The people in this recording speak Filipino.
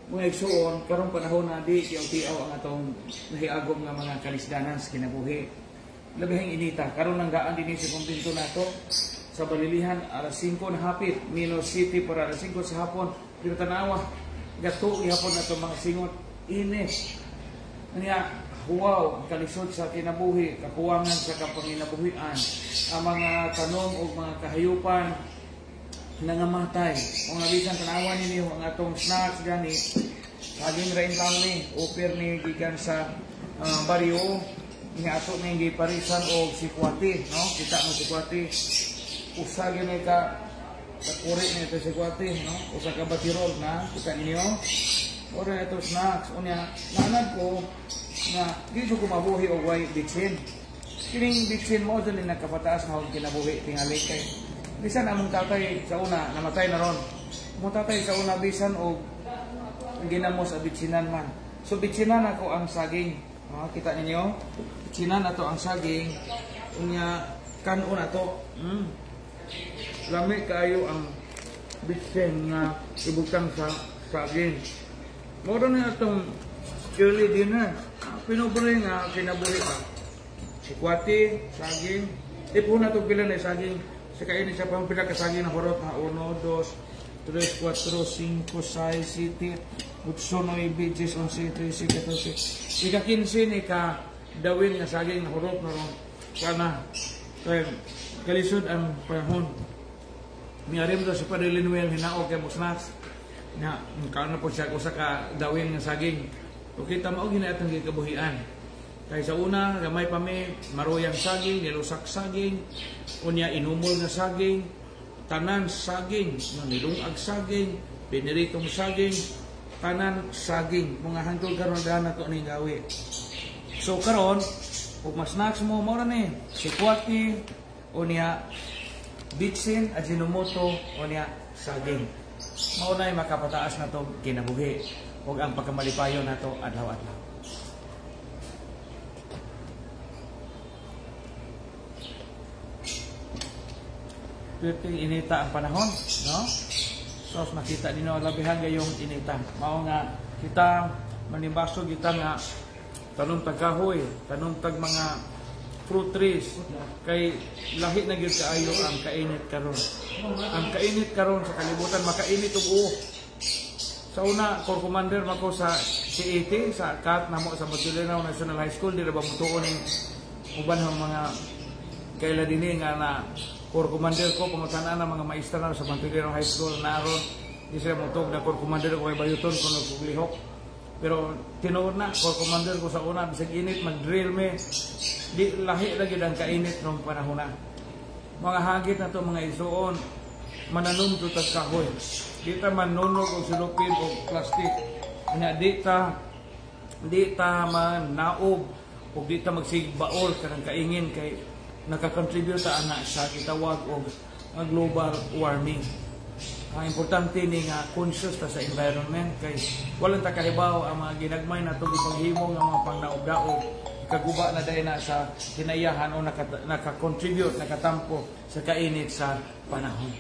Mga igsuon, karong panahon na di tiaw-tiaw ang atong nahiagom nga mga kalisdanan sa kinabuhi. Labihang inita, karon nang gaan din sa kumpinto nato sa balilihan alas 5 na hapit, Minos City para alas 5 sa hapon. Pero tanawa, gato ihapon nato mga singot, init. Niya, wow, ang kalisod sa kinabuhi, kakuwangan sa kapanginabuhian, ang mga tanong o mga kahayupan nangamatay. Kung nabisan tanawan ninyo ang atong snacks gani, saging rain town ni, upir ni gikan sa baryo, nga ato ni giparisan og sikwati, no? Kita mo sikwati, usa gyud ni ka kakuri ni ito sikwati, no? Usa ka batirol na, kita ninyo. Ora ito snacks, unya nanad ko na di ko mabuhi og way bitsin. Kining bitsin mo dili nakapataas nga og kinabuhi tingali kay bisan among tatay sa una namatay na ron. Among tatay sa una bisan og ginamos sa bitsinan man. So bitsinan ako ang saging. Kita ninyo? Bitsinan ato ang saging. Unya kanon ato. Lami kayo ang bitsin nga ibutang sa saging. Moro na atong early dinner. Pinuburi nga kinabuhi pa. Sikwati, saging. Ipon na itong pila na saging. Sa kainin siya pang pila kasaging na horot na 1, 2, 3, 4, 5, 6, 7, 8, 9, 10, 11, 13, 14. Ika 15 ni ka dawin nga saging na horot na ron. Sana. Kaya kalisod ang panahon. Miyarim daw si Padre Linuel hinaog kay Musnas. Na kaano po siya usa ka dawin nga saging. O kita mao gina atong gikabuhian. Kay sa una gamay pa mi maruyang saging, nilusak saging, unya inumol nga saging, tanan saging, nilungag saging, piniritong saging, tanan saging. Mga hangtod karon daan nato ning gawi. So karon ug mas snacks mo mao ra ni sikwati, unya bitsin, ajinomoto, unya saging. Mao nay makapataas na to kinabuhi ug ang pagkamalipayon nato adlaw-adlaw. Perting inita ang panahon, no? So nakita ninyo labihan gayong inita. Mao nga kita manimbaso kita nga tanong tag kahoy, tanong tag mga fruit trees kay lahi na gyud kaayo ang kainit karon. Ang kainit karon sa kalibutan makainit og uo. Sa una, Corps Commander mako sa CET sa CAT namo sa Magdalena National High School dira ba mutuon ning uban ng mga kaila dinhi nga na Corps Commander ko pangutana ng mga maestra na sa Magdalena High School naron di sila mutog na Corps Commander ko kay bayuton kuno puglihok. Pero tinuod na Corps Commander ko sa una bisag init mag-drill me di lahi ra gyud ang kainit nung panahon na. Mga hagit na to mga isuon mananom to tag kahoy. Di ta manunog og silupin og plastic. Nya di ta man naob og di ta magsigbaol kanang kaingin kay nakakontribute ta ana sa gitawag og global warming. Ang importante ni nga conscious ta sa environment kay walang ta kahibaw ang mga ginagmay nato gipaghimo nga mga pangnaog-daog kaguba na dahil na sa hinayahan o nakakontribute, nakatampo sa kainit sa panahon.